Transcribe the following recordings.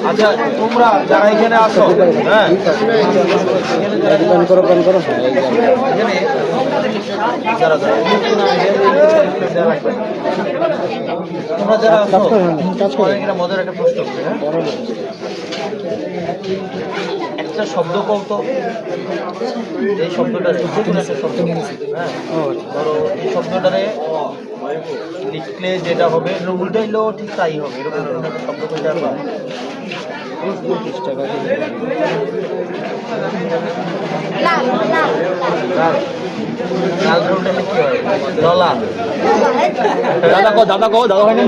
আচ্ছা তোমরা যারা এখানে আসো, হ্যাঁ তোমরা যারা আসো মজার একটা প্রশ্ন করবে, হ্যাঁ একটা শব্দ বলতো, এই শব্দটা একটা শব্দ, হ্যাঁ ধরো এই শব্দটারে লিখলে যেটা হবে উল্টাইলেও ঠিক তাই হবে, এরকম একটা শব্দ বলতে পারবা? 25 টাকা লাল উল্টাইলে কি হয়? ললা। দাদা হয় না?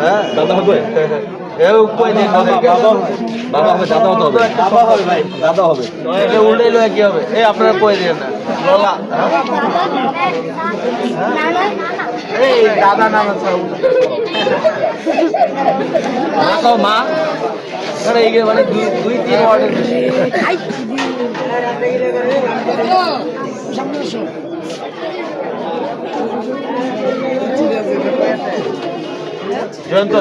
হ্যাঁ দাদা হবে। বাবা হবে, দাদা হতে হবে, বাবা হবে ভাই, দাদা হবে। এটা উল্টাইলে কি হবে? এই আপনারা কয়ে দিন না, ললা। এই দাদা নানা ছাড়া মা মানে 2-3 ওয়ার্ডের বেশি। জয়ন্ত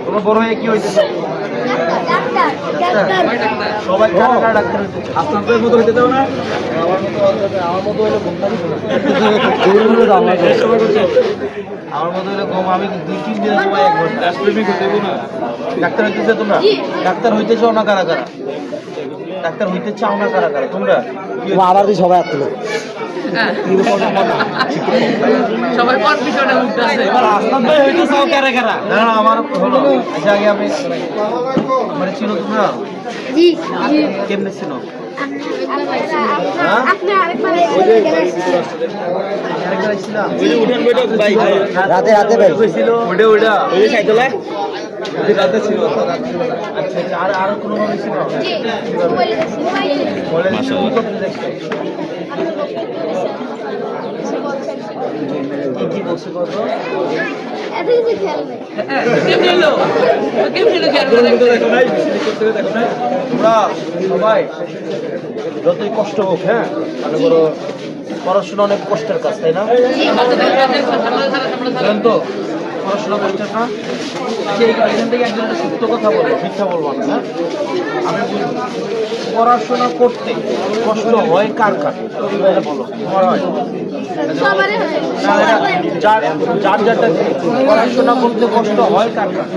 তোমরা বড় হয়ে কি হইতে চাও? সবাই ডাক্তার হইতে চাও। আপনাদের মতো হইতে চাও না? আমার মতো হইলে আমার মতো হইলে কম, আমি 2-3 দিন সময় একবার ডাক্তার হইতে চাও। তোমরা ডাক্তার হইতে চাও না কারা কারা? ডাক্তার হইতে চাও না কারা কারা? তোমরা আবার সবাই আসছিল সবাই কনফিউশনে উঠতেছে এবার আসলাম ভাই হইতে চাও কারা কারা? না আমার হলো আচ্ছা আগে আমি মানে চিনো তোমরা? জি কেমনে চিনো? রাতে রাতে ভাই ছিল ওটা ওটা ওই সাইকেলে রাতে ছিল। আচ্ছা আচ্ছা আর কোনো ভাবে ছিল? কি বলছে কত? তোমরা সবাই যতই কষ্ট হোক, হ্যাঁ মানে বড় পড়াশোনা অনেক কষ্টের কাজ, তাই না? জানেন তো পড়াশোনা কষ্টের না? এখান থেকে একজন সত্য কথা বলবো, মিথ্যা বলবো না, হ্যাঁ আমি বলবো পড়াশোনা করতে কষ্ট হয় কার কার বলো? তোমার হয়? যার যারটা পড়াশোনা করতে কষ্ট হয় কার কার?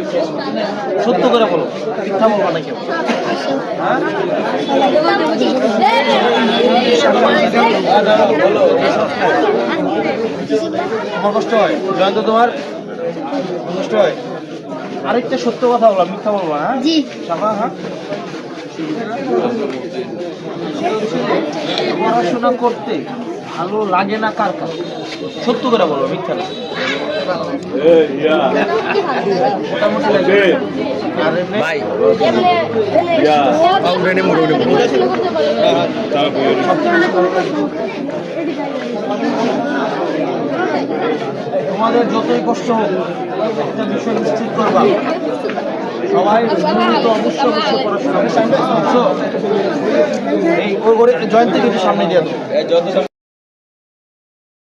সত্য করে বলো, মিথ্যা বলবো না কেউ, হ্যাঁ? তোমার কষ্ট হয়? জয়ন্ত তোমার কষ্ট হয়? আরেকটা সত্য কথা বললাম, মিথ্যা বলবো না, হ্যাঁ? হ্যাঁ পড়াশোনা করতে ভালো লাগে না কার কার? সত্য করে বলো, মিথ্যা না। মোটামুটি লাগে আর এমনি ভাই তোমাদের যতই কষ্ট হোক একটা বিষয় নিশ্চিত করবা, সবাই অবশ্যই পড়াশোনা। এই জয়ন্তকে একটু সামনে দিয়ে